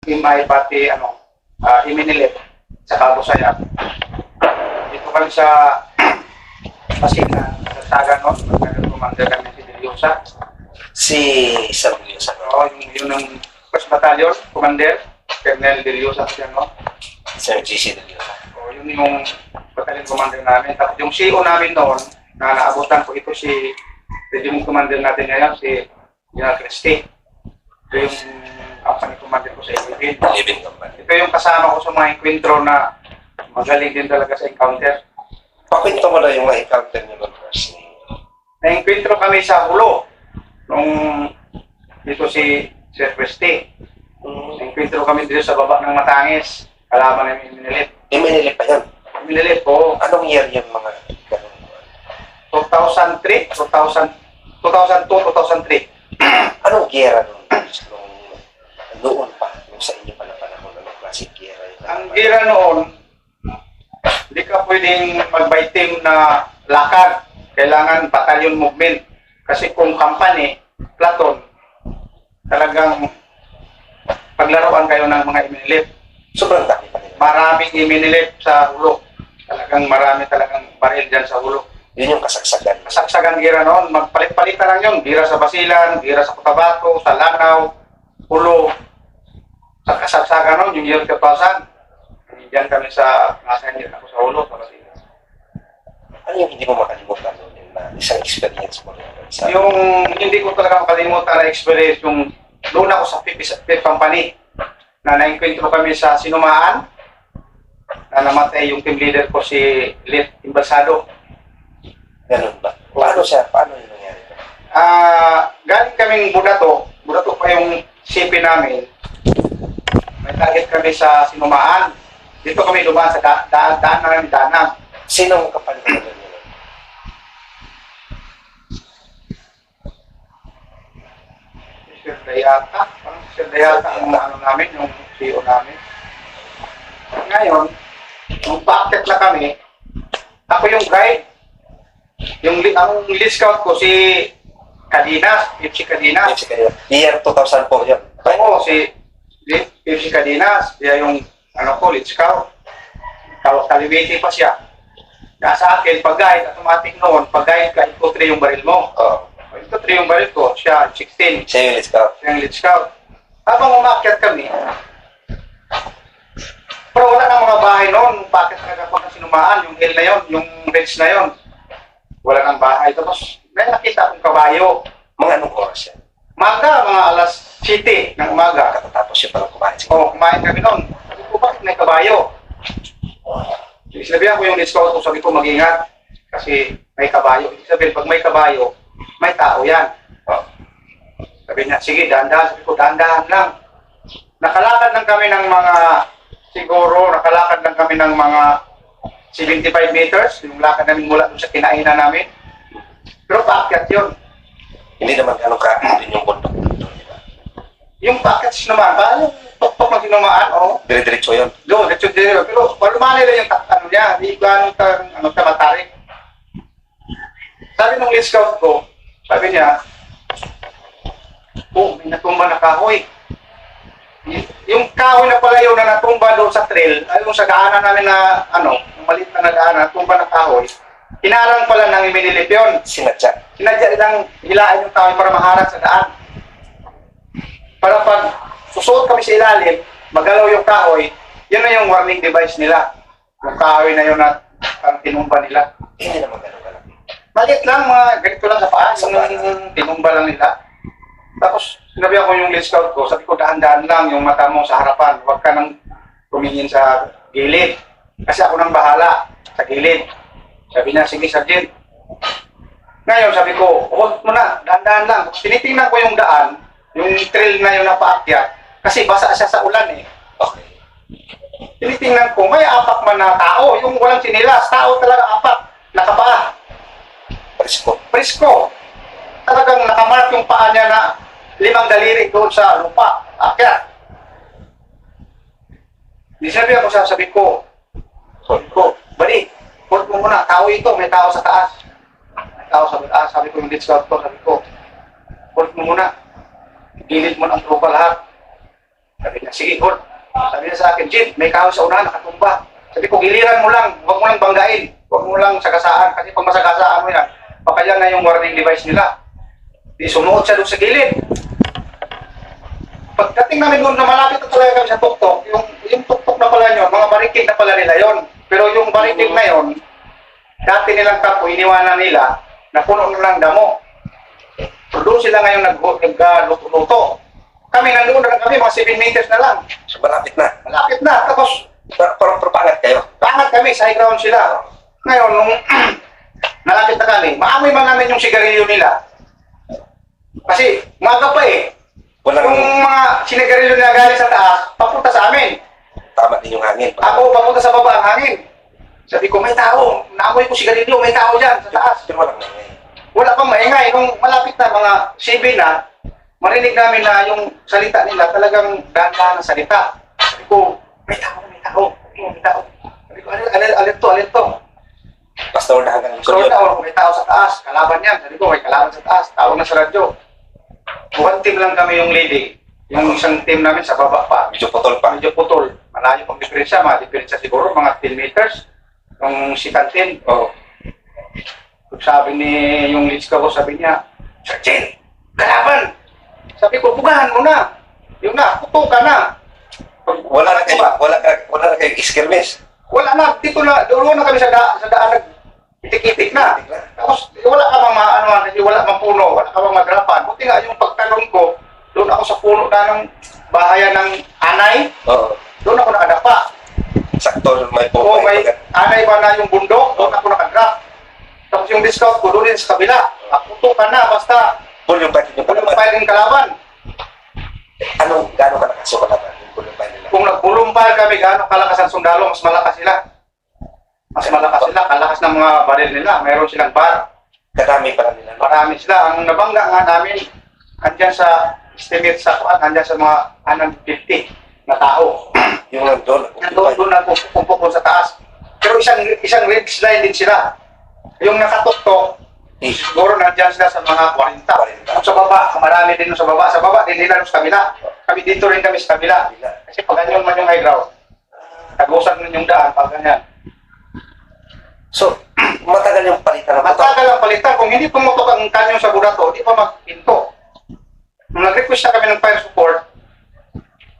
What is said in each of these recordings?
Imay pati Iminilip sa Cabo Sayap. Dito kami sa Pasinan, sa Saga noon, magkakaroon commander kami si Deliosa. Si Sir Deliosa. Oo, yun ang first battalion, commander, Colonel Deliosa siya, no? Sir GC Deliosa. Oo, yun yung battalion commander namin. Tapos yung CO namin noon, na naabutan ko ito si regiment commander natin ngayon, si General Christie. Ito yung company commander ko sa Ilibin. Living company. Ito yung kasama ko sa mga enkwentro na magaling din talaga sa encounter. Pakwento mo na yung mga encounter niyo noon first. Na-enkwentro kami sa Hulo. Nung dito si Sir Christie. Na-enkwentro kami dito sa baba ng Matangis. Kalaban namin Iminilip. Iminilip pa yan. Iminilip po. Anong year yung mga ganun? 2003, 2002, 2003. Anong gera noon? Noon pa, yung sa inyo pa na panahon, anong klaseng gera yun? Ang gira noon, hindi ka pwedeng mag-by team na lakad. Kailangan battalion movement. Kasi kung company, platon, talagang paglaruan kayo ng mga Iminilip. Sobrang dami pa nila. Maraming Iminilip sa Hulo. Talagang marami talagang baril dyan sa Hulo. Yun yung kasagsagan. Kasagsagan gira noon, magpalit-palitan lang yun. Gira sa Basilan, gira sa Cotabato, sa Lanao, Hulo. Sa kasagsagan noon, yung year 2000. Diyan kami sa nasa hindi ako sa Hulo, sa Basilan. Ano yung hindi mo makalimutan noon? Yung isang experience mo rin? Yung hindi ko talaga makalimutan na experience, yung doon ako sa Fifth Company na nainkwentro kami sa Sinumaan na namatay yung team leader ko si Lit Imbalsado. Ganun ba? Paano siya? Paano yung nangyari? Galing kaming Budato pa yung CP namin. May target kami sa Sinumaan. Dito kami dumaan sa daan na Danang. Sinong kapalitan nyo? Sir Dayata. Parang Sir Dayata ang namin, yung CEO namin. Ngayon, nung packet na kami, ako yung guide. Ang lead scout ko si Cadinas, FC Cadinas. Year 2004 yun. Oo, si FC Cadinas. Siya yung lead scout. Kalibiti pa siya. Nasa akin, pag-guide, automatic noon, pag-guide ka, ito 3 yung baril mo. Oo. Ito 3 yung baril ko, siya 16. Siya yung lead scout. Siya yung lead scout. Habang umakyat kami, pero wala ng mga bahay noon, packet talaga pag Sinumaan, yung hill na yon, yung ridge na yon. Wala ng bahay. Tapos, may nakita akong kabayo. Mga anong oras yan? Maga, mga alas 7 ng umaga. Katapos siya palang kumain. Oo, kumain kami noon. Sabi ko, bakit may kabayo? Sinabihan ko yung lead scout ko, sabi ko, mag-ingat. Kasi may kabayo. Ibig sabihin, pag may kabayo, may tao yan. Sabi niya, sige, dahan-dahan. Sabi ko, dahan-dahan lang. Nakalakad lang kami ng mga, siguro, nakalakad lang kami ng mga 75 meters, yung lakad namin mula doon sa kinainan namin. Pero paakyat yun. Hindi naman ganun ka-din yung bundok dito. Yung paakyat Sinumaan, ba? Yung tok-tok ng Sinumaan, oo. Dire-diretso yun. Doon, diretso. Pero palumali lang yung niya, hindi gano'n matarik. Sabi nung lead scout ko, sabi niya, may natumba na kahoy. Yung kahoy na pala yun na natumba doon sa trail, ay yung sa daanan namin na, maliit na daanan, natumba na kahoy, hinarang pala ng Iminilip yun. Sinadya. Sinadya nilang hilaan yung kahoy para maharang sa daan. Para pag susuot kami sa ilalim, magalaw yung kahoy, yun na yung warning device nila. Yung kahoy na yun na ang tinumba nila. Hindi naman ganun ka lang. Maliit lang, mga ganito lang sa paa, yung tinumba lang nila. Tapos, sinabi ako yung lead scout ko, sabi ko, dahan-dahan lang yung mata mo sa harapan, huwag ka nang tumingin sa gilid. Kasi ako nang bahala sa gilid. Sabi niya, sige, Sergeant. Ngayon, sabi ko, hold mo na, dahan-dahan lang. Tinitingnan ko yung daan, yung trail na yun na paakyat, kasi basa siya sa ulan eh. Okay. Tinitingnan ko, may apak man na tao, yung walang sinilas, tao talaga apak, nakapaa. Presko. Talagang nakamark yung paa niya na 5 daliri doon sa lupa. Akyat. Di sabi ko, bali, hold mo muna, tao ito, may tao sa taas. May tao sa taas, sabi ko yung lead scout ko, sabi ko, hold mo muna, gilid mo ng trupa lahat. Sabi niya, sige, Gord. Sabi niya sa akin, Jim, may kahoy sa unahan, nakatumba. Sabi ko, giliran mo lang, huwag mo lang banggain. Huwag mo lang sagasaan. Kasi pag masagasaan mo yan, baka yan na yung warning device nila. Di sumuot siya doon sa gilid. Pagdating namin doon na malapit na talaga kami sa tuktok, yung tuktok na pala yun, mga barikid na pala nila yon. Pero yung barikid na yon, dati nilang kapo, iniwanan nila, na puno na ng damo. So doon sila ngayon nagluto. Kami nandoon na lang kami, mga 7 meters na lang. So malapit na. Malapit na. Tapos, Pero pangat kayo. pangat kami, sa high ground sila. Ngayon, nung nalapit na kami, maamoy man namin yung sigarilyo nila. Kasi, umaga pa eh. Walang Yung mga sinigarilyo na galing sa taas, papunta sa amin. tama din yung hangin. Ako, papunta sa baba ang hangin. Sabi ko, may tao. Naamoy ko sigarilyo, may tao dyan sa taas. Pero walang maingay. Wala pang maingay. Nung malapit na mga 7 na, marinig namin na yung salita nila talagang dahan-dahan na salita. Sabi ko, may tao, may tao. May tao. Sabi ko, alin to? Basta unahan ka ng So, may tao sa taas. Kalaban yan. Sabi ko, may kalaban sa taas. Tawag na sa radyo. One team lang kami yung leading. Yung isang team namin sa baba pa. Medyo putol pa. Medyo putol. Malayo pang diferensya. Mga diferensya siguro, mga 10 meters. Yung second team. Oo. Sabi ni yung leads ko, sabi niya, Sir Jen, kalaban! Sabi ko, bugahan mo na. Yung na, putukan na. Wala na kayo iskirmis. Wala na, dito na, doon na kami sa daan, itik-itik na. Tapos, wala ka mang wala mang puno, wala ka mang madrapan. Buti nga, yung pagtalon ko, doon ako sa puno na ng bahayan ng anay, Oo. doon ako nakadapa. Sakto may O may anay ba na yung bundok, doon ako nakadrop. Tapos yung discount ko, doon din sa kabila. Putukan na, basta, Full yung fight yung walang palaban. fighting kalaban. Gano'n ka nakaso kalaban? Yung full yung fight nila. Kung nagbulumpal kami, gaano kalakas ang sundalo, mas malakas sila. Mas malakas sila, kalakas ng mga baril nila. Mayroon silang bar. Kadami pala nila. No? Marami sila. Ang nabangga nga namin, andyan sa estimate sa kuan, andyan sa mga 150 na tao. Yung nandun. Doon na pumpok sa taas. Pero isang ridge line din sila. Yung nakatuktok, siguro nandyan sila sa mga 40. Yung sa baba, marami din sa baba. Sa baba, din nila sa kabila. Kami dito rin kami sa kabila. Kasi pag ganyan man yung high ground, tagusan nun yung daan, pag ganyan. So, matagal yung palitan ng Matagal ang palitan. Kung hindi pumutok ang kanyong sa burato, di pa magpinto. Nung nag-request na kami ng fire support,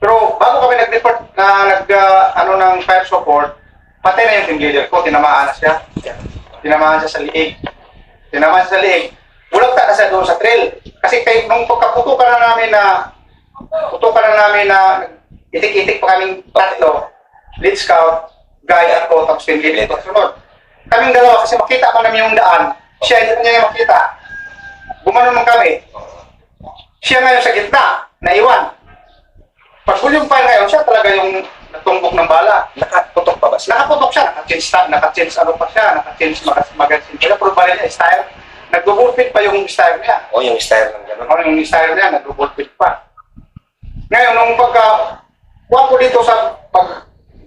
pero bago kami nag-report na ng fire support, patay na yung team leader ko, tinamaan na siya. Tinamaan siya sa liig. Tinamaan siya sa liig. Bulagta na siya doon sa trail. Kasi nung pagkaputukan na namin na itik-itik pa kaming tatlo, lead scout, guy ako, tapos team leader ko. Sunod. Kaming dalawa kasi makita pa namin yung daan. Siya hindi niya makita. Gumanon man kami. Siya ngayon sa gitna, naiwan. Pag yung fire ngayon, siya talaga yung natumbok ng bala. Nakaputok pa ba siya? Nakaputok siya, naka-change ano pa siya, naka-change magazine. Kaya pero bali niya, style, nag-double-fit pa yung style niya. O yung style ng gano'n? Ano yung style niya, nag-double-fit pa. Ngayon, nung kuha ko dito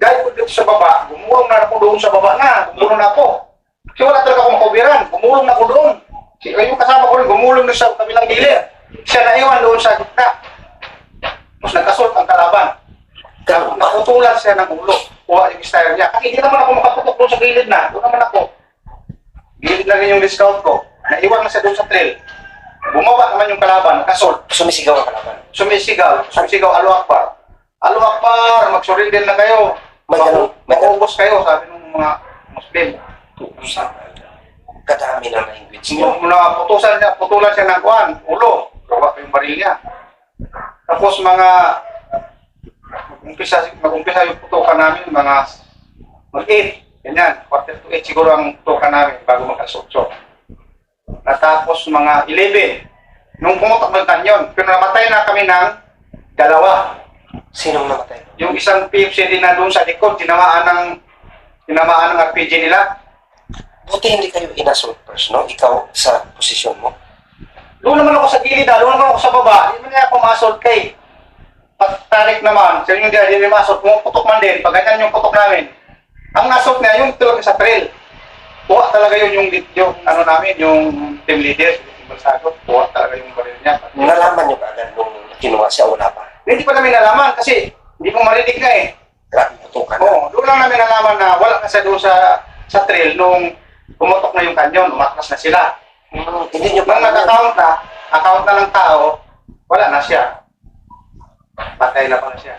guide ko dito sa baba, gumulong na ako doon sa baba na, gumulong na ako. Kasi wala talaga akong makaubiran, gumulong na ako doon. Yung kasama ko rin, gumulong na sa kabilang gilid. Siya naiwan doon sa gitna. Tapos nagkasult ang kalaban. Nakutulan siya ng ulo. Kuha yung style niya. Kasi hindi naman ako makaputok doon sa gilid na. Doon naman ako. Gilid na rin yung discount ko. Naiwan na siya doon sa trail. Bumaba naman yung kalaban. Nakasult. Sumisigaw ang kalaban. Sumisigaw, Allahu Akbar. Allahu Akbar, mag-surrender na kayo. Maubos kayo, sabi ng mga Muslim. Kadami na language niyo. Putulan siya ng kuhan, ulo. Gawa ko yung baril niya. Tapos mag-umpisa yung putukan namin, mga mag-8. Ganyan, quarter to 8 siguro ang putukan namin bago mag-asotso. Natapos mga 11. Nung pumutok ng kanyon, pero namatay na kami ng 2. Sinong namatay? Yung isang PFCD na doon sa likod, tinamaan ng RPG nila. Buti hindi kayo inassault first, no? Ikaw sa posisyon mo. Doon naman ako sa gilid, doon naman ako sa baba. Hindi man niya ako ma-assault kay. Pag-tarik naman, sa yung hindi ma-assault, pumuputok man din. Pag ganyan yung putok namin. Ang assault niya, yung talaga sa trail. Kuha talaga yung namin, yung team leader, yung balsado. Kuha talaga yung baril niya. Nalaman niyo ba agad nung kinuha siya, wala pa? Hindi pa namin nalaman kasi Hindi ko marinig na eh. Grabe putukan na. Oo, doon lang namin nalaman na wala na siya doon sa trail nung pumutok na yung kanyon, umatras na sila. Hindi nyo Nung pa account na ng tao, wala na siya. Patay na pala siya.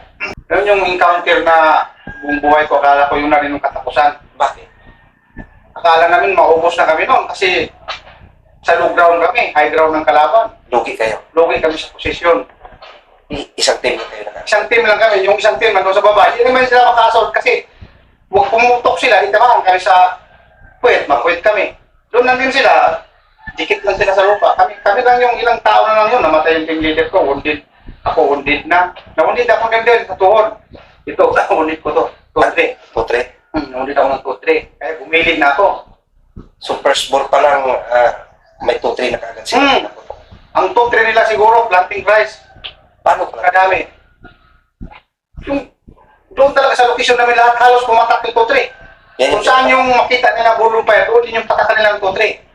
Yun yung encounter na buong buhay ko, akala ko yun na rin yung katapusan. Bakit? Akala namin maubos na kami noon kasi sa low ground kami, high ground ng kalaban. Lugi kayo. Lugi kami sa posisyon. Isang team na kayo na. Isang team lang kami, yung isang team nandun sa baba. Hindi naman sila makaasol kasi huwag pumutok sila, itamaan kami sa puwet, mapuwet kami. Doon lang din sila, dikit lang sila sa lupa. Kami lang yung ilang tao na lang yun, namatay yung team leader ko, wounded. Ako wounded na. Na-wounded ako din din sa tuhod. Ito, wounded ko to. Tutre. Putre. Na-wounded ako ng tutre. Kaya bumilid na ako. So first ball pa lang, may 2-3 na kagad sila. Ang tutre nila siguro, planting rice. Paano ka? Kadami. Yung doon talaga sa location namin lahat halos pumatak ng tutre. Kung saan yung makita nila bulong pa doon din yung takatan nila ng tutre.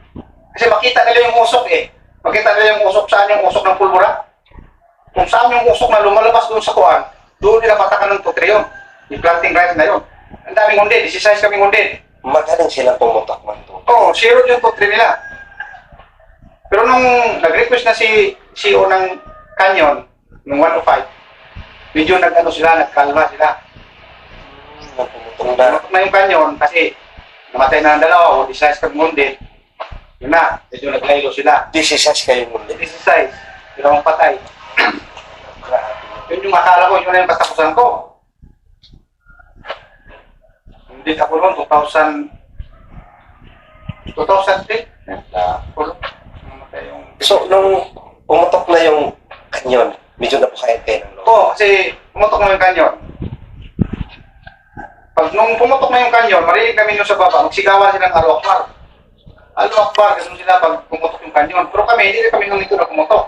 Kasi makita nila yung usok eh. Makita nila yung usok, saan yung usok ng pulbura. Kung saan yung usok na lumalabas doon sa kuwan, doon nila patakan ng tutre yun. Yung planting rice na yun. Ang daming hundid, 16 kaming hundid. Magaling silang pumutok man to. Oo, zero yung tutre nila. Pero nung nag-request na si CEO ng Canyon, nung 105, medyo nag-ano sila, nagkalma sila. Pumutong na. Namatay na yung Canyon kasi namatay na ng dalawa o 16 kang wounded. Yun na, medyo naglaylo sila. 16 kayo muli. 16, dalawang patay. Grabe. Yun yung akala ko, yun na yung katapusan ko. Hindi ako noon, 2003. Namatay yung... So, nung pumutok na yung kanyon, medyo napakain kayo ng loob. Oo, kasi pumutok na yung Canyon. Pag nung pumutok na yung Canyon, marinig kami nyo sa baba, magsigawan silang Allahu Akbar. Allahu Akbar, ganun sila pag pumutok yung Canyon. Pero kami, hindi rin kami nung dito na pumutok.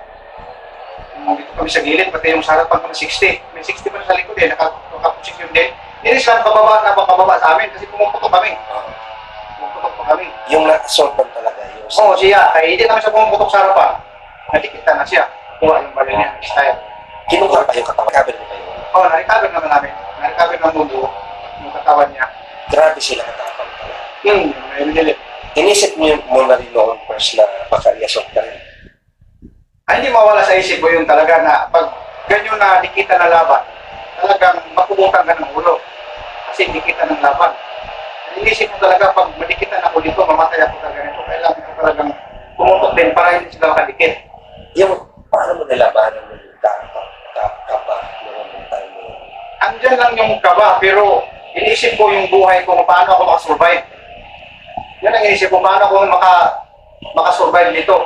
Dito kami sa gilid, pati yung sa harapan kami 60. May 60 pa sa likod eh, nakaposisyon din. Hindi sila bababa sa amin kasi pumutok kami. Pumutok pa kami. Yung na-assaultan talaga yung... Oo, siya. Kaya hindi naman siya pumutok sa harapan. Nadikita na siya. Kuha yung baril niya, style. Kinuha pa yung katawan. Kabil mo kayo. Oo, na-recover naman namin. Na-recover ng mundo yung katawan niya. Grabe sila katapang pala. May nilit. Inisip mo na rin noon first na baka i-assault ka rin. Ay, hindi mawala sa isip ko yun talaga na pag ganyan na dikita na laban, talagang makumutan ka ng ulo. Kasi dikita ng laban. Inisip mo talaga pag madikitan ako dito, mamatay ako talaga nito. Kailangan ko talagang pumutok din para hindi sila makadikit. Yung paano mo nilabanan mo yung kapa noong time mo? Andyan lang yung kaba, pero inisip ko yung buhay ko, paano ako makasurvive. Yan ang inisip ko, paano ako makasurvive dito.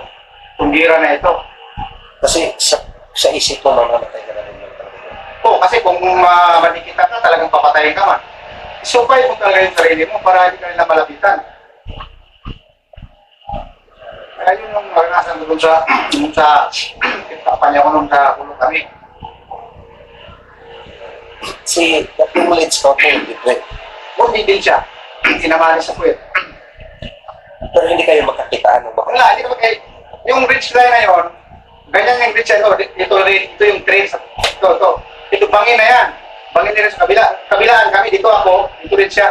Tundira na ito. Kasi sa isip mo, mamamatay ka na rin ng talaga. Oo, kasi kung madikitan ka, talagang papatayin ka man. Survive mo talaga yung sarili mo para hindi ka nila malapitan. Kaya yun yung maranasan ko dun sa kampanya ko nung sa kulong kami. Si Dr. Mulits ko po, different. Hindi din siya. Sinamali sa puwet. Pero hindi kayo magkakitaan ng baka. Wala, hindi ko kay yung ridge line na yun, ganyan yung ridge line, ito yung trail sa, ito bangin na yan. Bangin nila sa kabilaan kami, dito ako, dito rin siya.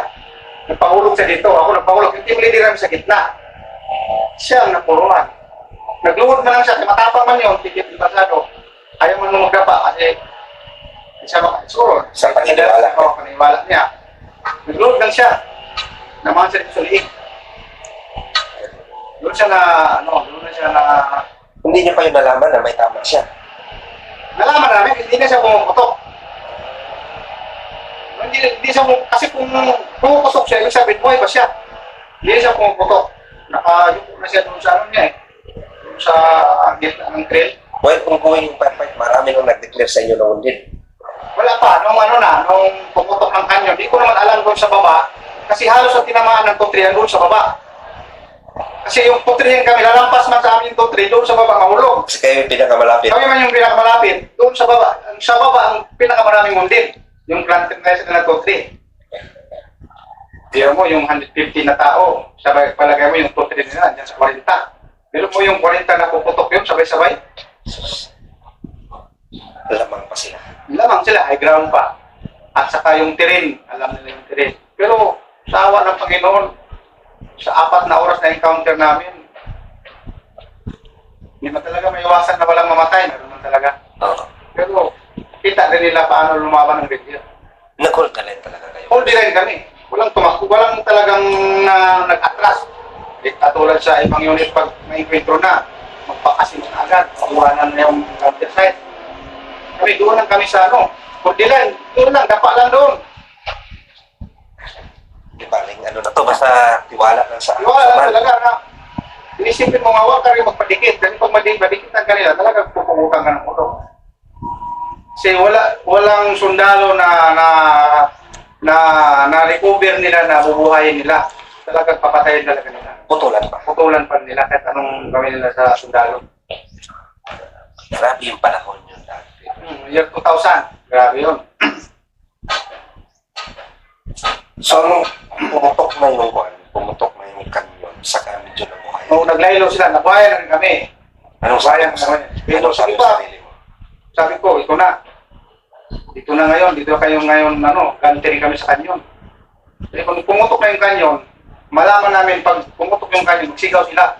Nagpahulog siya dito, ako nagpahulog. Yung team leader kami sa gitna. Siya ang napuruan. Nagluhod man lang siya, matapang man yun, tigit yung pasado. Ayaw man nung magdapa kasi siya siguro. Sa paniniwala. Oo, paniniwala niya. Nagluhod lang siya. Naman siya dito sa liig. Doon siya na, Hindi niyo kayo nalaman na may tama siya. nalaman namin, hindi na siya pumuputok. Hindi siya kasi kung pumuputok siya, yung sabihin, buhay pa siya. Hindi siya pumuputok. Nakayuko na siya doon sa ano niya eh. Doon sa gitna ng trail. Well, kung going yung fight, marami nung nag-declare sa inyo noon din. Wala pa, nung pumutok ng kanyon, di ko naman alam doon sa baba. Kasi halos ang tinamaan ng tutrihan doon sa baba. Kasi yung tutrihan kami, lalampas man sa amin yung tutri, doon sa baba mahulog. Kasi kayo yung pinakamalapit. Kami man yung pinakamalapit, doon sa baba. Sa baba ang pinakamaraming mundin. Yung planting rice na tutri. Diyan mo yung 150 na tao, sabay palagay mo yung tutri nila, dyan sa 40. Pero mo yung 40 na puputok yun, sabay-sabay. Lamang pa sila. Lamang sila, high ground pa. At saka yung tirin, alam nila yung tirin. Pero sa awa ng Panginoon, sa 4 na oras na encounter namin, hindi man talaga may iwasan na walang mamatay, meron man talaga. Oo. Pero kita din nila paano lumaban ng video. Nag-hold na rin talaga kayo. Hold rin kami. Walang tumakbo, walang talagang nag-atras. Katulad sa ibang unit pag may enkwentro na, magpakasin na agad, iwanan na yung counter site. Kami doon lang kami sa hold line, doon lang, dapa lang doon. Di ba, ano na to, basta tiwala lang sa Wala man. talaga na. Inisipin mo nga, huwag ka rin magpadikit. Kasi pag madikitan ka nila, talaga pupungutan ka ng ulo. Kasi walang sundalo na recover nila, na bubuhayin nila. Talagang papatayin talaga nila. Putulan pa. Putulan pa nila kahit anong gawin nila sa sundalo. Grabe yung panahon yun dati. Year 2000, grabe yun. So, nung pumutok na yung kanyon, saka medyo nabuhay. Nung naglaylo sila, nabuhayan na rin kami. Anong sabi mo sa Pero sige pa, sarili mo? sabi ko, ito na. Dito na ngayon, dito kayo ngayon, ganti rin kami sa kanyon. Kasi kung pumutok na yung kanyon, malaman namin pag pumutok yung kanyon, magsigaw sila.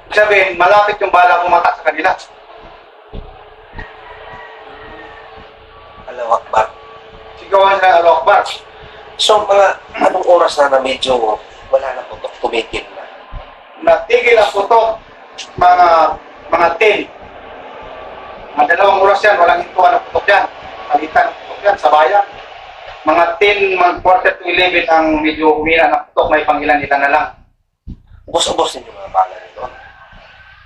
Ibig sabihin, malapit yung bala pumatak sa kanila. Allahu Akbar. Sigawan sila, Allahu Akbar. So, mga anong oras na medyo wala na putok, tumigil na? Natigil ang putok, mga 10. Mga 2 oras yan, walang hintuan ng putok yan. Palitan ng putok yan, sa bayan. Mga 10, mga quarter to 11 ang medyo humina ng putok, may pangilan-ilan na lang. Ubos-ubos din yung mga bala nito.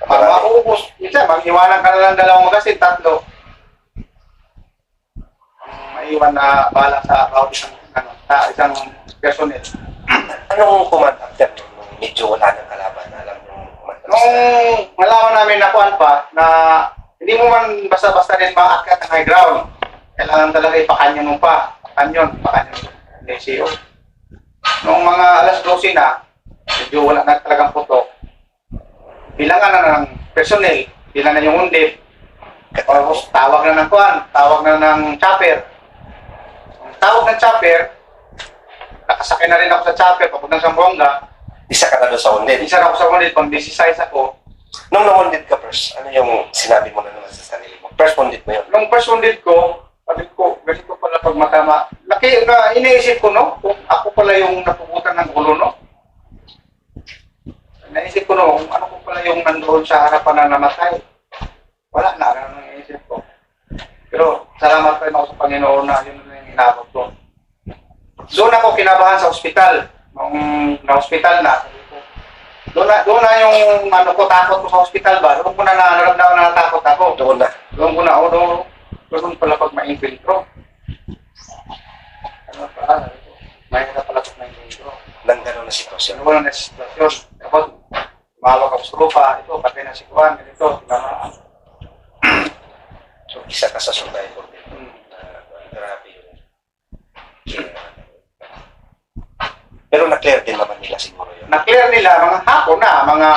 Mauubos. Minsan, mag-iwanan ka na lang 2 magasin, 3. Maiwan na bala sa bawat isang personnel. Anong command after nung medyo wala nang kalaban? Alam nung Nung malaman namin na kuhan pa, na hindi mo man basta-basta rin maakyat ng high ground. Kailangan talaga ipakanyon mo pa. Pakanyon ng LCO. Nung mga alas 12 na, medyo wala na talagang putok. Bilangan na ng personnel, bilangan na yung wounded. Tapos tawag na ng kuhan, tawag na ng chopper. Ang tawag ng chopper, nakasakay na rin ako sa chopper papuntang Zamboanga. isa ka na doon sa wounded. Isa na ako sa wounded, pang 16 ako. Nung na-wounded ka first, ano yung sinabi mo na naman sa sarili mo? First wounded mo yun? Nung first wounded ko, sabi ko, ganito pala pag matama. Laki na iniisip ko, kung ako pala yung napuputan ng ulo, Naisip ko, kung ano ko pala yung nandoon sa harapan na namatay. Wala na, ganun ang iniisip ko. Pero salamat pa rin ako sa Panginoon na yun yung inabot ko. Doon ako kinabahan sa ospital. Nung na-hospital na, sabi ko, doon na yung takot ko sa ospital ba? Doon ko na naramdaman na natakot ako. Doon na. Doon pala pag ma-infiltro. Ano pala, sabi ko, mahirap pala pag ma-infiltro. Nang gano'n na sitwasyon. Ano na sitwasyon? Tapos, tumawag ako sa lupa, ito, patay na si Juan, ganito, tinamaan. So, isa ka sa survivor din. Grabe yun. Pero na-clear din naman nila siguro yun. Na-clear nila, mga hapon na, mga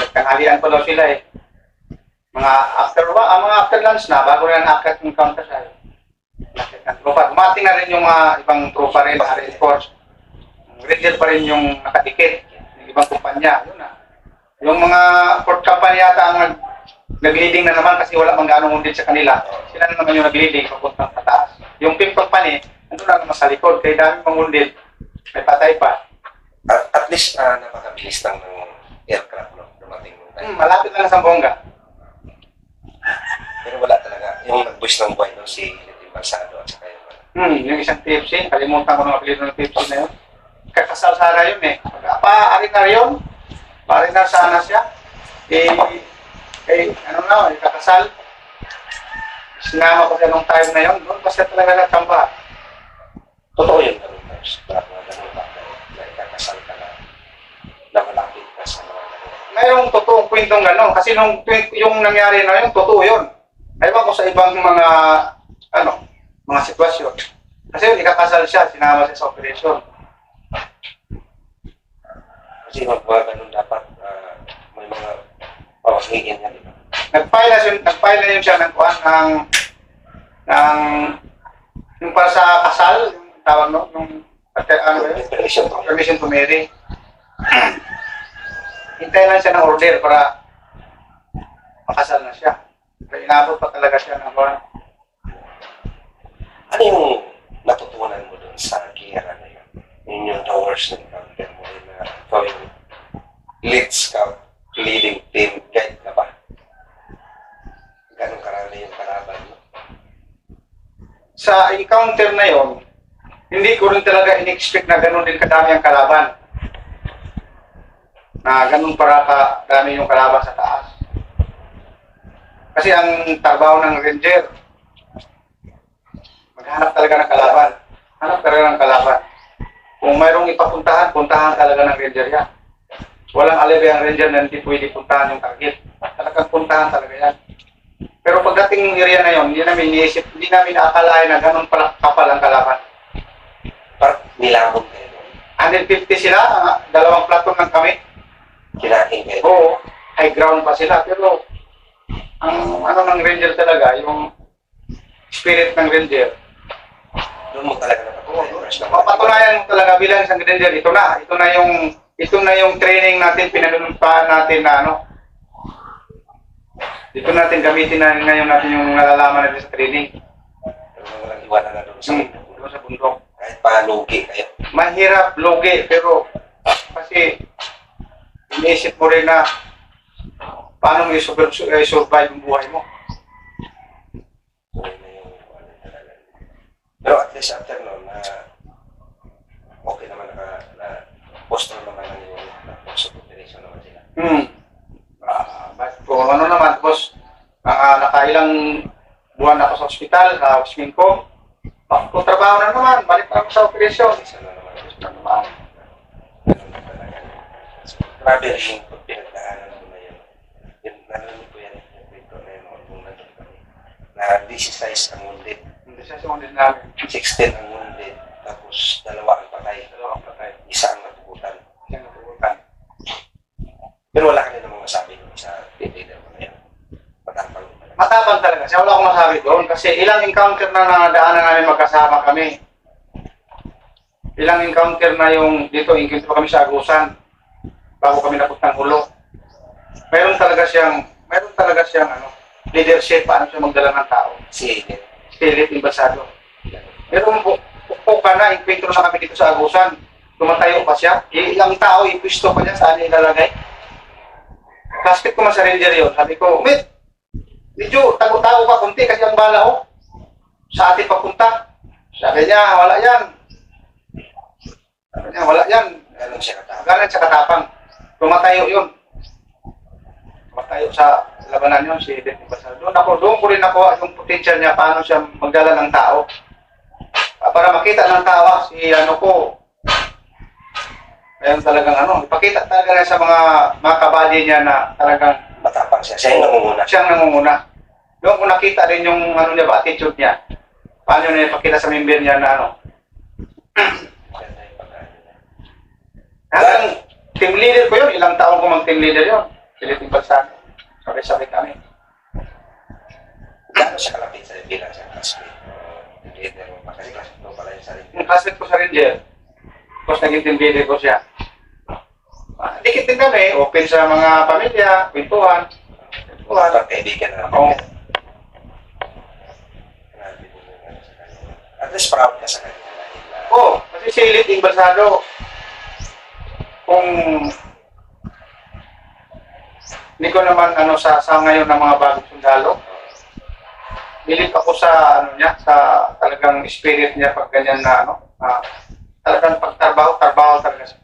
nagtanghalian pa daw sila eh. Mga after lunch na, bago na nakakit yung counter side. Nakakit ng tropa. Dumating na rin yung mga ibang tropa rin, Air Force. Ranger pa rin yung nakadikit, yung ibang kumpanya. Yun na. Yung mga port company yata ang nag-leading na naman kasi wala mang ganong wounded sa kanila. Sila na naman yung nag-leading papuntang pataas. Yung pink company, nandun na naman sa likod. Kaya dami pang wounded, may patay pa. At least, napakabilis lang ng aircraft, no? Dumating yung time. Malapit na lang sa Bongga. Pero wala talaga. Yung nag-buwis ng buhay doon, si Lieutenant Balsado at saka yung Yung isang TFC, kalimutan ko ng apelido ng TFC na yun. Kakasal sana yun eh. Pa-arin na yun. Pa-arin na sana siya. Kakasal. Sinama ko siya nung time na yun. Doon pa siya talaga nagtamba. totoo yun. Ganun ba? Na ikakasal ka na malapit ka sa mga ganun. Mayroong totoong kwentong gano'n. Kasi yung nangyari na yun, totoo yun. Ewan ko sa ibang mga sitwasyon. Kasi yun, ikakasal siya, sinama siya sa operation. Kasi magbawa ganun dapat may mga pawagigin niya, di ba? Nag-file na yun siya ng Yung para sa kasal, yung tawag no, yung ano yun? Permission to marry. Hintay lang siya ng order para makasal na siya. Kaya inabot pa talaga siya ng mga Ano yung natutunan mo dun sa gera na yun? Yun yung the worst na encounter mo na ikaw yung lead scout, leading team, guide ka ba? Ganong karami yung kalaban mo? sa encounter na yon, hindi ko rin talaga in-expect na ganun din kadami ang kalaban. Na ganun para kadami yung kalaban sa taas. Kasi ang trabaho ng ranger, maghanap talaga ng kalaban. Hanap talaga ng kalaban. Kung mayroong ipapuntahan, puntahan talaga ng ranger yan. Walang alibi ang ranger na hindi pwede puntahan yung target. Talagang puntahan talaga yan. Pero pagdating ng area na yon, hindi namin iniisip, hindi namin naakalain na ganun pala kapal ang kalaban. Parang nilamon kayo doon. 150 sila, dalawang platon lang kami. Kinain kayo. Oo, high ground pa sila. Pero ang ano ng ranger talaga, yung spirit ng ranger, Doon mo talaga napatuloy. mapatunayan mo talaga bilang isang ranger, ito na yung training natin, pinanunumpa natin na ano, dito natin gamitin na ngayon natin yung nalalaman natin sa training. Pero walang iwanan na doon sa bundok. Doon sa bundok. Kahit pa lugi kayo. Mahirap, logi, pero kasi iniisip mo rin na paano mo i-survive yung buhay mo. So, yun na yung ano talaga. Pero at least after noon, na okay naman na post naman ng yung post of operation naman sila. Kung ano naman, tapos nakailang buwan ako sa ospital, sa Osminco, kung trabaho na naman, balik na ako sa operasyon. Isa na naman. Isa na naman. Ganun na talaga. So, grabe rin yung pinagdaanan mo na yun. Yun, narinig ko yan, yung kwento na yun, nung nandun kami. Na 16 ang wounded, Hindi siya sumunod namin. 16 ang wounded, tapos 2 ang patay. Dalawang patay. Isa ang natubutan. Siya natubutan. Pero wala ka rin namang masabi yung sa team leader mo na yun. Matapang mo pala. Matapang talaga siya. Wala akong masabi doon kasi ilang encounter na nadaanan namin magkasama kami. Ilang encounter na yung dito, encounter pa kami sa Agusan bago kami napuntang Hulo. Meron talaga siyang ano, leadership, paano siya magdala ng tao. Si Edith. Spirit Imbasado. Pero upo ka na, encounter na kami dito sa Agusan. Tumatayo pa siya. Ilang tao, ipwisto pa niya saan ilalagay. Classmate ko man sa ranger yun. Sabi ko, medyo tago-tago ka kunti kasi ang bala ko sa atin papunta. Sabi niya, wala yan. Ganun siya katapang. Galing sa katapang. Tumatayo yun. Tumatayo sa labanan yun, si Edith Basal. Doon ko rin nakuha yung potential niya, paano siya magdala ng tao. Para makita ng tao, si ano ko, ayun talagang ano, ipakita talaga sa mga kabady niya na talagang Matapang siya. Siya yung namumuna. siyang nangunguna. Doon ko nakita rin yung ano niya ba, attitude niya. Paano niya ipakita sa member niya na ano. Ganda yung pagkain niya. Hanggang team leader ko yun, ilang taon ko mag-team leader yun. Philippine Balsano. Sabay-sabay kami. Gano'n siya kalapit sa bilang siya classmate. Yung leader mo pa. Kasi classmate mo pala yung sarili. Yung classmate ko sa Ranger, tapos naging team leader ko siya. Dikit din kami, open sa mga pamilya, kwentuhan. Pagkaibigan na Oo. namin. Grabe din yung ano sa kanya. At least proud ka sa kanya. Dahil Oo, kasi si Philippine Balsano, kung hindi ko naman ano sa ngayon ng mga bagong sundalo, bilip ako sa ano niya, sa talagang spirit niya pag ganyan na ano, talagang pagtrabaho talaga siya.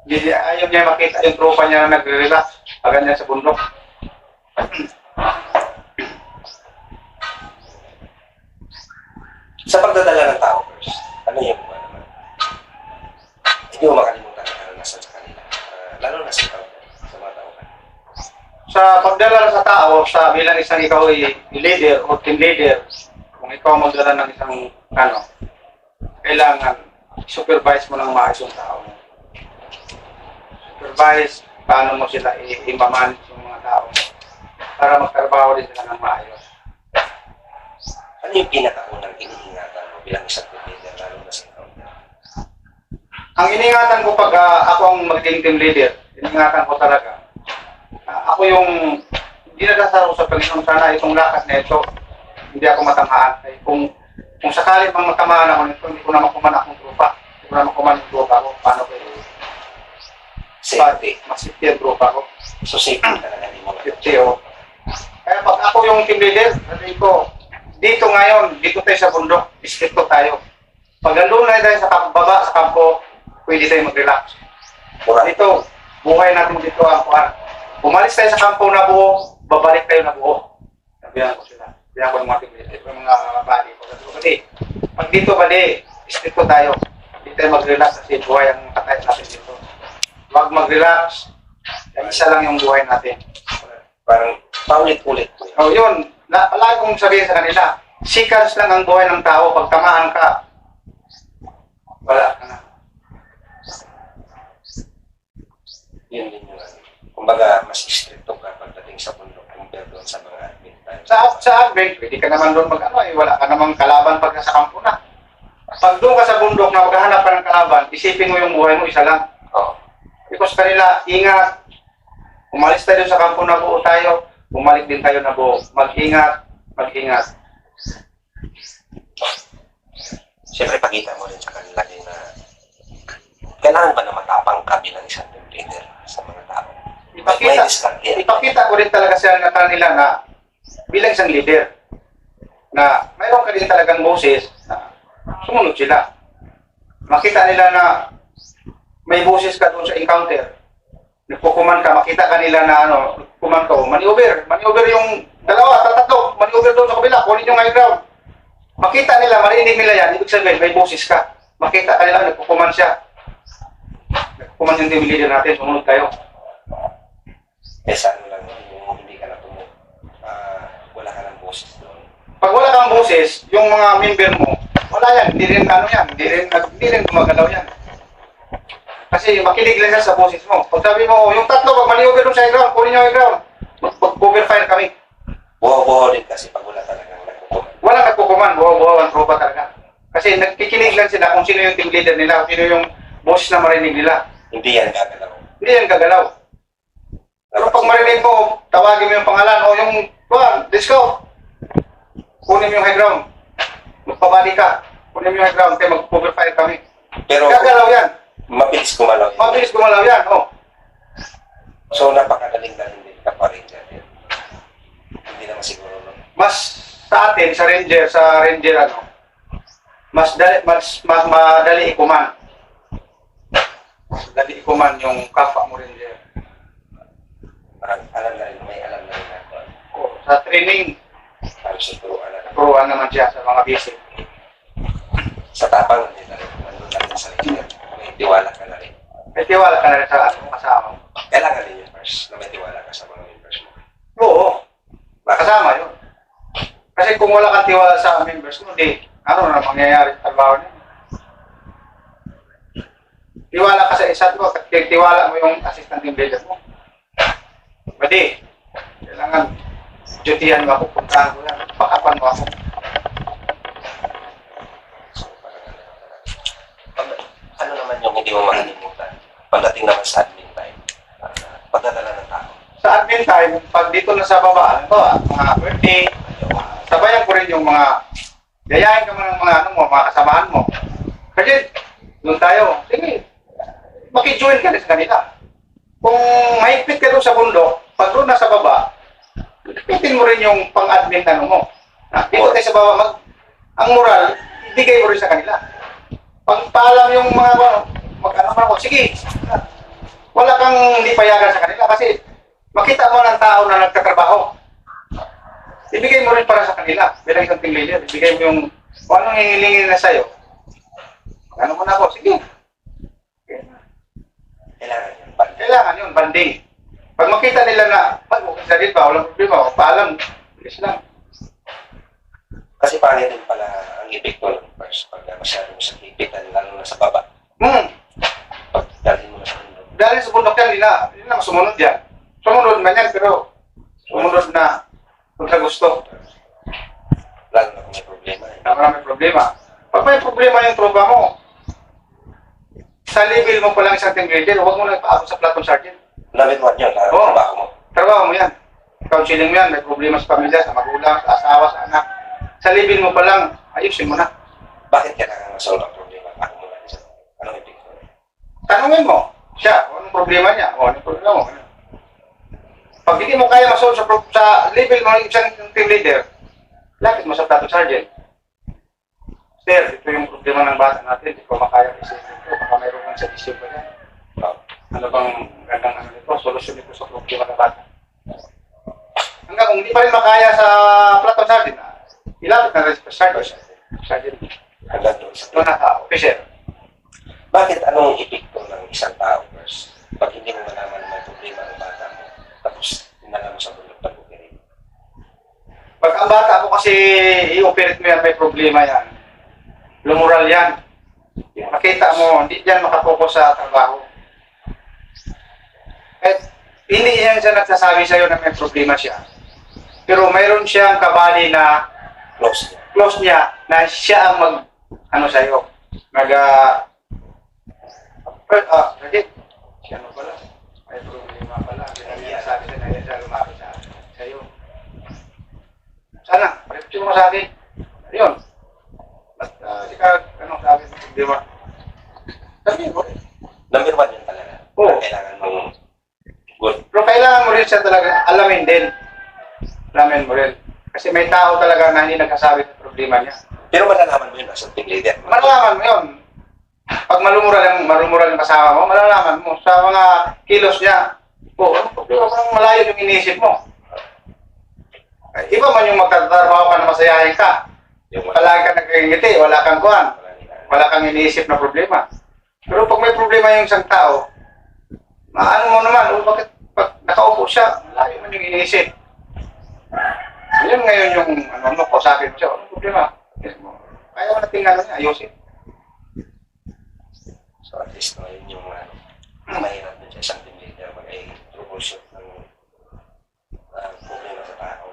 Hindi, ayaw niya makita yung tropa niya na nagre-relax pag ganyan sa bundok. sa pagdadala ng tao first, ano yung naman? Hindi mo makalimutan ang karanasan sa kanila. Lalo na sa tao, sa mga tao ka. Sa pagdala sa tao, sa bilang isang ikaw ay leader o team leader, kung ikaw magdala ng isang ano, kailangan supervise mo ng maayos yung tao. Supervise, paano mo sila i-manage yung mga tao para magtrabaho din sila ng maayos. Ano yung pinakaunang iniingatan mo bilang isang team leader, lalo na sa encounter? Ang iningatan ko pag ako ang magiging team leader, iningatan ko talaga. Ako yung hindi nagkasaro sa Panginoon, sana itong lakas na ito, hindi ako matamaan. Ay, kung sakali mang matamaan ako nito, hindi ko na makuman akong trupa. Hindi ko na makuman yung trupa ko. Paano ko yun? Safety. Masipti ang trupa ko. So safety talaga din mo. Safety, oh. Kaya pag ako yung team leader, sabi ko, dito ngayon, dito tayo sa bundok, distrito tayo. Pag nandun na tayo sa baba, sa kampo, pwede tayo mag-relax. Dito, buhay natin dito ang kuhan. Umalis tayo sa kampo na buo, babalik tayo na buo. Sabihan ko sila. Sabihan ko yung mga team leader, yung mga bali ko. Sabi ko, kasi, pag dito bali, distrito tayo. Hindi tayo mag-relax kasi buhay ang katayat natin dito. Huwag mag-relax. Isa lang yung buhay natin. Parang paulit-ulit po. O yun, palagi kong sabihin sa kanila, seconds lang ang buhay ng tao. Pag tamaan ka, wala ka na. Yun din yung ano. Kumbaga, mas stricto ka pagdating sa bundok compared doon sa mga admin time. Sa advent, pwede ka naman doon mag-ano wala ka namang kalaban pag nasa kampo na. Pag doon ka sa bundok na maghahanap ka ng kalaban, isipin mo yung buhay mo, isa lang. Oo. Because kanila, ingat. Umalis tayo sa kampo na buo tayo, bumalik din tayo na buo. Mag-ingat, mag-ingat. Siyempre, pakita mo rin sa kanila din na kailangan ba na matapang ka bilang isang team leader sa mga tao? Ipakita ko rin talaga sa kanila na bilang isang leader na mayroon ka rin talagang boses na sumunod sila. Makita nila na may boses ka doon sa encounter. Nagpukuman ka, makita ka nila na kuman ka, maneuver yung dalawa, tatlo, maneuver doon sa kabila, kunin yung high ground. Makita nila, marinig nila yan, ibig sabihin, may boses ka. Makita ka nila, nagpukuman siya. Nagpukuman yung team leader natin, sumunod tayo. Sa ano lang, yung hindi ka na wala ka ng boses doon. Pag wala kang boses, yung mga member mo, wala yan, hindi rin gumagalaw yan. Kasi makinig lang yan sa boses mo. Pag sabi mo, yung tatlo, pag maneuver doon sa high ground, kunin yung high ground, mag-cover fire kami. Buhaw-buhaw din kasi pag wala talagang nagkukuman. Wala nagkukuman, buhaw-buhaw ang tropa talaga. Kasi nagkikinig lang sila kung sino yung team leader nila, kung sino yung boses na marinig nila. Hindi yan gagalaw. Hindi yan gagalaw. Pero pag marinig mo, tawagin mo yung pangalan, o yung, let's go. Kunin mo yung high ground. Magpabali ka. Kunin mo yung high ground, kaya mag-cover fire kami. Pero gagalaw yan. mabilis gumalaw. Mabilis gumalaw yan, oh. So napakagaling na hindi ka pa rin dyan. Hindi naman siguro. No? Mas sa atin, sa ranger, mas madali ikuman. Mas madali ikuman yung kapwa mo ranger. Parang alam na rin, may alam na rin ako. Oh, sa training, Parang sa turuan na. turuan naman siya sa mga basic. Sa tapang, hindi na rin. Nandun na rin sa leader. May tiwala ka na rin. May tiwala ka na rin sa kasama mo. Kailangan din yung first na may tiwala ka sa mga members mo. Oo, kasama yun. Kasi kung wala kang tiwala sa members mo, di, ano na mangyayari sa trabaho niya. Tiwala ka sa isa't mo, tiwala mo yung assistant team leader mo. Pwede, kailangan dutihan mo ako, puntahan ko yan, pakapan mo ako. So, ano naman yung hindi mo makalimutan? Pagdating naman sa admin time, pagdadala ng tao. Sa admin time, pag dito na sa baba, mga birthday, sabayan ko rin yung mga, yayain ka mo ng mga kasamahan mo. Kasi, doon tayo, sige, makijoin ka rin sa kanila. Kung mahigpit ka doon sa bundok, pag doon na sa baba, higpitin mo rin yung pang-admin mo. Dito tayo sa baba, ang moral, ibigay mo rin sa kanila. Pag paalam yung mga mag-ano, sige, wala kang hindi payagan sa kanila kasi makita mo ng tao na nagtatrabaho. Ibigay mo rin para sa kanila, bilang isang team leader. Ibigay mo yung kung anong hihilingin na sa'yo. Ano mo na ako, sige. Kailangan yun, banding. Pag makita nila na, okay sa dito, walang problema, paalam, bilis lang. Kasi pangit din pala ang epekto ng first pag masyadong sa hipitan, lalo na sa baba. Pag dalhin mo na sa bundok. Dahil sa bundok yan, hindi na sumunod yan. Sumunod man yan, pero sumunod na kung sa gusto. Lalo na kung may problema. problema. Pag may problema yung tropa mo, sa level mo pa lang isang team leader, huwag mo na ipaabot sa platoon sergeant. Level 1 yun, Oo. trabaho mo. Trabaho mo yan. Counseling mo yan, may problema sa pamilya, sa magulang, sa asawa, sa anak. Sa level mo pa lang, ayusin mo na. Bakit kailangan masolve ang problema? Ako muna isa. Anong ibig ko? Tanungin mo siya, anong problema niya, o anong problema mo. Pag hindi mo kaya masolve sa level mo ng isang team leader, lapit mo sa platoon sergeant. Sir, ito yung problema ng bata natin, hindi ko makaya isipin ito, baka mayroon kang suggestion ba yan? Ano bang gandang ano nito, solusyon nito sa problema ng bata? Hanggang kung hindi pa rin makaya sa platoon sergeant, ilapit na rin sa sergeant. Hanggang doon sa Ito na officer. Bakit anong epekto ng isang tao first? Pag hindi mo malaman na may problema ang bata mo, tapos tinala mo sa bulog pag-operate. Pag ang bata mo kasi i-operate mo yan, may problema yan. Lumural yan. Makita mo, hindi yan makapokus sa trabaho. At hindi yan siya nagsasabi sa'yo na may problema siya. Pero mayroon siyang kabali na close niya na siya ang sa'yo. Legit. Siya ano pala. May problema pala. Kaya sabi siya na siya lumapit sa'yo. Sana, parepusin mo sa akin. Ayun. At di ka, sabi mo, problema. Sabi mo. Number 1 yun talaga. Oo. Kailangan mong good. Pero kailangan mo rin siya talaga alamin din. Alamin mo rin. Kasi may tao talaga na hindi nagkasabi ng problema niya. Pero malalaman mo yun as a team leader. Malalaman mo yun. Pag malumural yung kasama mo, malalaman mo sa mga kilos niya. Ano problema parang malayo yung inisip mo. Iba man yung magtatrabaho ka na masayahin ka. Palagi ka nagkingiti, wala kang kuhan. Wala kang iniisip na problema. Pero pag may problema yung isang tao, maano mo naman, bakit pag nakaupo siya, malayo man yung iniisip. Yun ngayon yung kausapin mo siya, anong problema? Kaya mo na tingnan niya, ayusin. So at least yun yung mahirap din sa isang team leader mag-troubleshoot ng problema sa tao.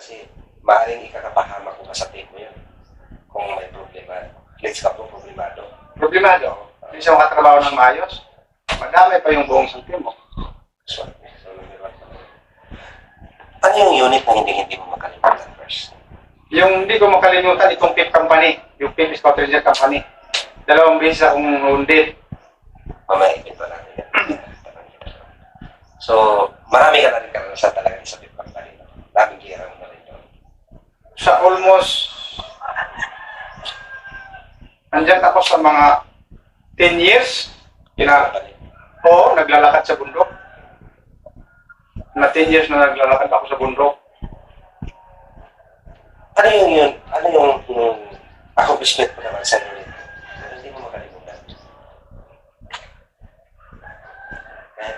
Kasi maaaring ikakapahamak ko sa team mo yun kung may problema. Let's ka po problemado. Problemado. Hindi siya makatrabaho ng maayos. Madami pa yung buong isang team mo. So, ano yung unit na hindi mo makalimutan first? Yung hindi ko makalimutan, itong PIP company. Yung PIP Scout Ranger Company. 2 beses akong wounded. Mamaya ipinto natin yan. So, marami ka na rin karanasan talaga sa PIP company. Daming gira mo na rin doon. Sa almost, nandyan ako sa mga 10 years. Oo, naglalakad sa bundok. Na 10 years na naglalakad ako sa bundok. Ano yung yun? Ano yung accomplishment mo naman sa unit? Hindi mo makalimutan. Kahit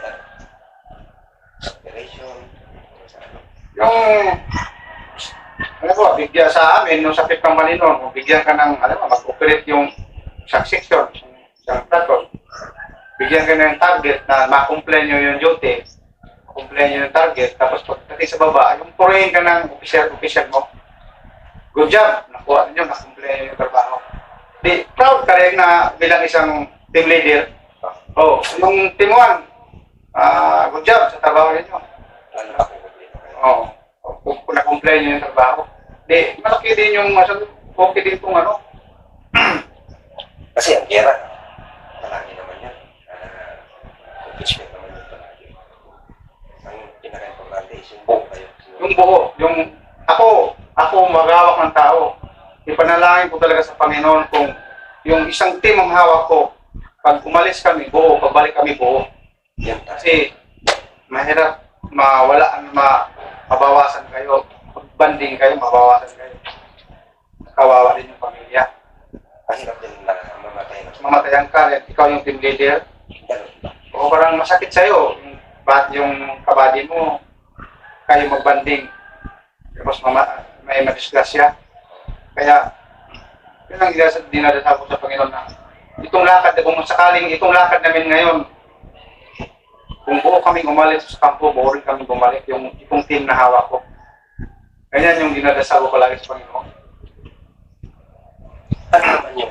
sa operation, Yung, bigyan sa amin, nung sa PIP company noon, kung bigyan ka ng, mag-operate yung isang section, isang platon, bigyan ka ng target na ma-comply nyo yung duty, ma-comply nyo yung target, tapos pagdating sa baba, yung purihin ka ng official mo, good job, nakuha ninyo, na-comply nyo yung trabaho. Di, proud ka rin na bilang isang team leader. Yung team 1, good job sa trabaho ninyo. ano pa kung problema kayo? Kung na-comply nyo yung trabaho. Di, malaki din yung, okay din itong Kasi ang gera, palagi naman yan. Accomplishment naman yun palagi. Ang pinaka-importante is yung buo kayo. yung buo, ako magawak ng tao. Ipanalangin ko talaga sa Panginoon kung yung isang team ang hawak ko, pag umalis kami, buo, pagbalik kami, buo. Yan Kasi mahirap mabawasan kayo, magbanding kayo, mabawasan kayo. Kawawa din yung pamilya. mahirap din na mamatay na. Mamatayan ka, ikaw yung team leader. Ganun ba? O parang masakit sa'yo, yung kabady mo, kayo magbanding. Tapos may madisgrasya. Kaya, yun ang dinadasal ko sa Panginoon na itong lakad, kung sakaling itong lakad namin ngayon, kung buo kaming umalis sa kampo, buo rin kaming bumalik yung itong team na hawak ko. Ganyan yung dinadasal ko palagi sa Panginoon. Ano naman yung